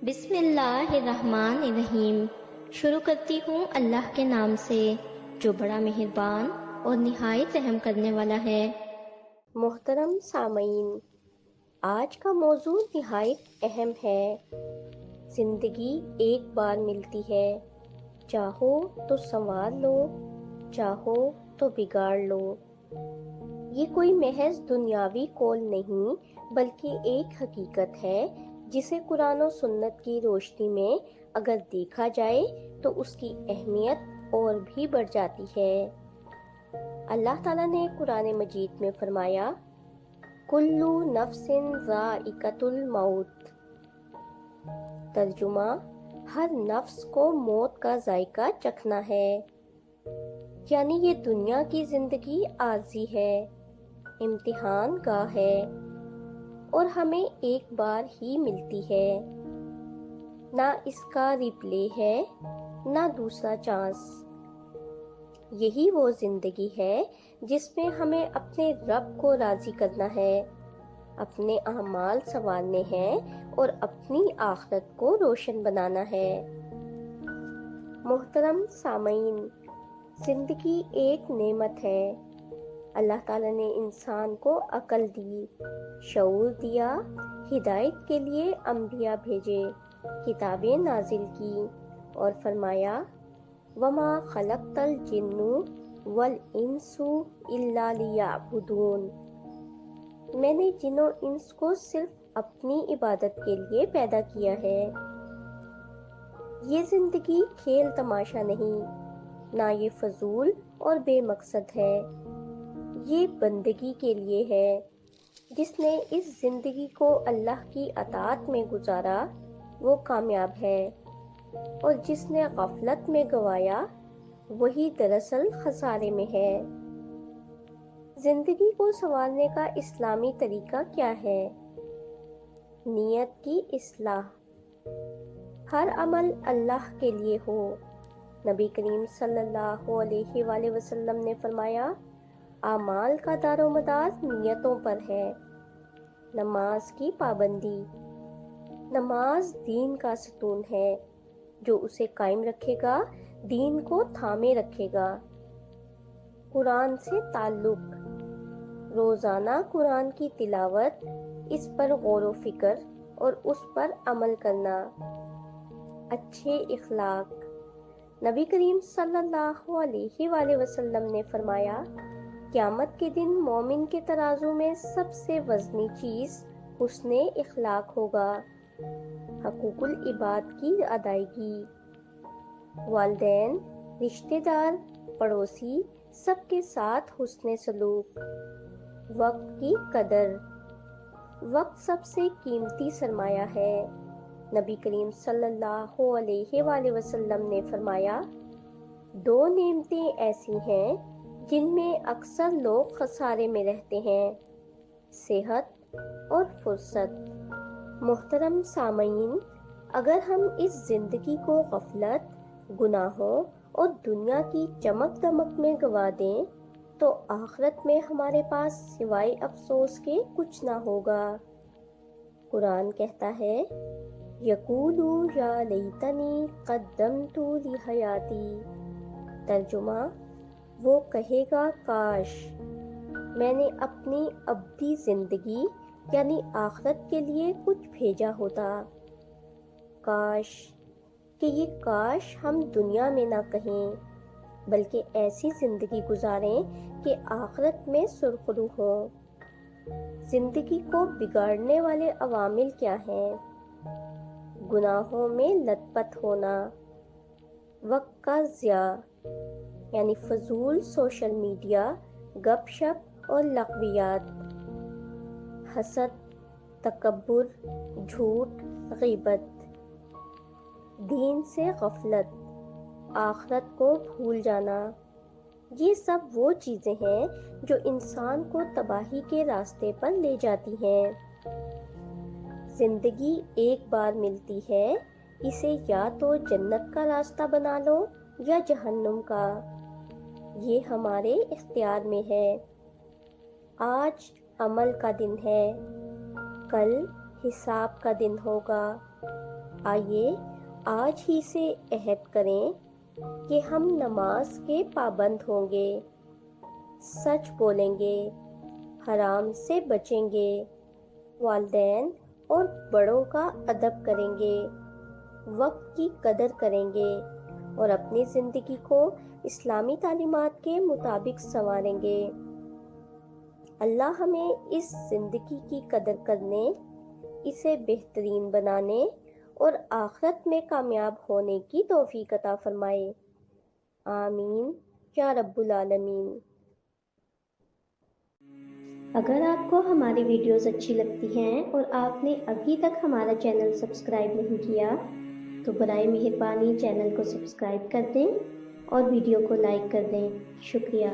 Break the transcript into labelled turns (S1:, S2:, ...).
S1: بسم اللہ الرحمن الرحیم۔ شروع کرتی ہوں اللہ کے نام سے جو بڑا مہربان اور نہایت رحم کرنے والا ہے۔
S2: محترم سامعین، آج کا موضوع نہایت اہم ہے۔ زندگی ایک بار ملتی ہے، چاہو تو سنوار لو، چاہو تو بگاڑ لو۔ یہ کوئی محض دنیاوی قول نہیں بلکہ ایک حقیقت ہے جسے قرآن و سنت کی روشنی میں اگر دیکھا جائے تو اس کی اہمیت اور بھی بڑھ جاتی ہے۔ اللہ تعالیٰ نے قرآن مجید میں فرمایا، کلُّ نفس ذائقۃ الموت۔ ترجمہ، ہر نفس کو موت کا ذائقہ چکھنا ہے، یعنی یہ دنیا کی زندگی عارضی ہے، امتحان گاہ ہے اور ہمیں ایک بار ہی ملتی ہے۔ نہ اس کا ریپلے ہے نہ دوسرا چانس۔ یہی وہ زندگی ہے جس میں ہمیں اپنے رب کو راضی کرنا ہے، اپنے اعمال سنوارنے ہیں اور اپنی آخرت کو روشن بنانا ہے۔ محترم سامعین، زندگی ایک نعمت ہے۔ اللہ تعالیٰ نے انسان کو عقل دی، شعور دیا، ہدایت کے لیے انبیاء بھیجے، کتابیں نازل کی اور فرمایا، وَمَا خَلَقْتَ الْجِنَّ وَالْإِنسَ إِلَّا لِيَعْبُدُونِ۔ میں نے جن و انس کو صرف اپنی عبادت کے لیے پیدا کیا ہے۔ یہ زندگی کھیل تماشا نہیں، نہ یہ فضول اور بے مقصد ہے۔ یہ بندگی کے لیے ہے۔ جس نے اس زندگی کو اللہ کی اطاعت میں گزارا وہ کامیاب ہے، اور جس نے غفلت میں گنوایا وہی دراصل خسارے میں ہے۔ زندگی کو سنوارنے کا اسلامی طریقہ کیا ہے؟ نیت کی اصلاح۔ ہر عمل اللہ کے لیے ہو۔ نبی کریم صلی اللہ علیہ وآلہ وسلم نے فرمایا، اعمال کا دار و مدار نیتوں پر ہے۔ نماز کی پابندی۔ نماز دین کا ستون ہے، جو اسے قائم رکھے گا دین کو تھامے رکھے گا۔ قرآن سے تعلق۔ روزانہ قرآن کی تلاوت، اس پر غور و فکر اور اس پر عمل کرنا۔ اچھے اخلاق۔ نبی کریم صلی اللہ علیہ وآلہ وسلم نے فرمایا، قیامت کے دن مومن کے ترازو میں سب سے وزنی چیز حسن اخلاق ہوگا۔ حقوق العباد کی ادائیگی۔ والدین، رشتہ دار، پڑوسی سب کے ساتھ حسن سلوک۔ وقت کی قدر۔ وقت سب سے قیمتی سرمایہ ہے۔ نبی کریم صلی اللہ علیہ وآلہ وسلم نے فرمایا، دو نعمتیں ایسی ہیں جن میں اکثر لوگ خسارے میں رہتے ہیں، صحت اور فرصت۔ محترم سامعین، اگر ہم اس زندگی کو غفلت، گناہوں اور دنیا کی چمک دمک میں گنوا دیں تو آخرت میں ہمارے پاس سوائے افسوس کے کچھ نہ ہوگا۔ قرآن کہتا ہے، یقول یا لیتنی قدمت لحیاتی۔ ترجمہ، وہ کہے گا کاش میں نے اپنی ابدی زندگی یعنی آخرت کے لیے کچھ بھیجا ہوتا۔ کاش کہ یہ کاش ہم دنیا میں نہ کہیں بلکہ ایسی زندگی گزاریں کہ آخرت میں سرخرو ہوں۔ زندگی کو بگاڑنے والے عوامل کیا ہیں؟ گناہوں میں لت پت ہونا، وقت کا ضیاع یعنی فضول سوشل میڈیا، گپ شپ اور لغویات، حسد، تکبر، جھوٹ، غیبت، دین سے غفلت، آخرت کو بھول جانا۔ یہ سب وہ چیزیں ہیں جو انسان کو تباہی کے راستے پر لے جاتی ہیں۔ زندگی ایک بار ملتی ہے، اسے یا تو جنت کا راستہ بنا لو یا جہنم کا۔ یہ ہمارے اختیار میں ہے۔ آج عمل کا دن ہے، کل حساب کا دن ہوگا۔ آئیے آج ہی سے عہد کریں کہ ہم نماز کے پابند ہوں گے، سچ بولیں گے، حرام سے بچیں گے، والدین اور بڑوں کا ادب کریں گے، وقت کی قدر کریں گے اور اپنی زندگی کو اسلامی تعلیمات کے مطابق سنواریں گے۔ اللہ ہمیں اس زندگی کی قدر کرنے، اسے بہترین بنانے اور آخرت میں کامیاب ہونے کی توفیق عطا فرمائے۔ آمین یا رب العالمین۔
S1: اگر آپ کو ہماری ویڈیوز اچھی لگتی ہیں اور آپ نے ابھی تک ہمارا چینل سبسکرائب نہیں کیا تو برائے مہربانی چینل کو سبسکرائب کر دیں اور ویڈیو کو لائک کر دیں۔ شکریہ۔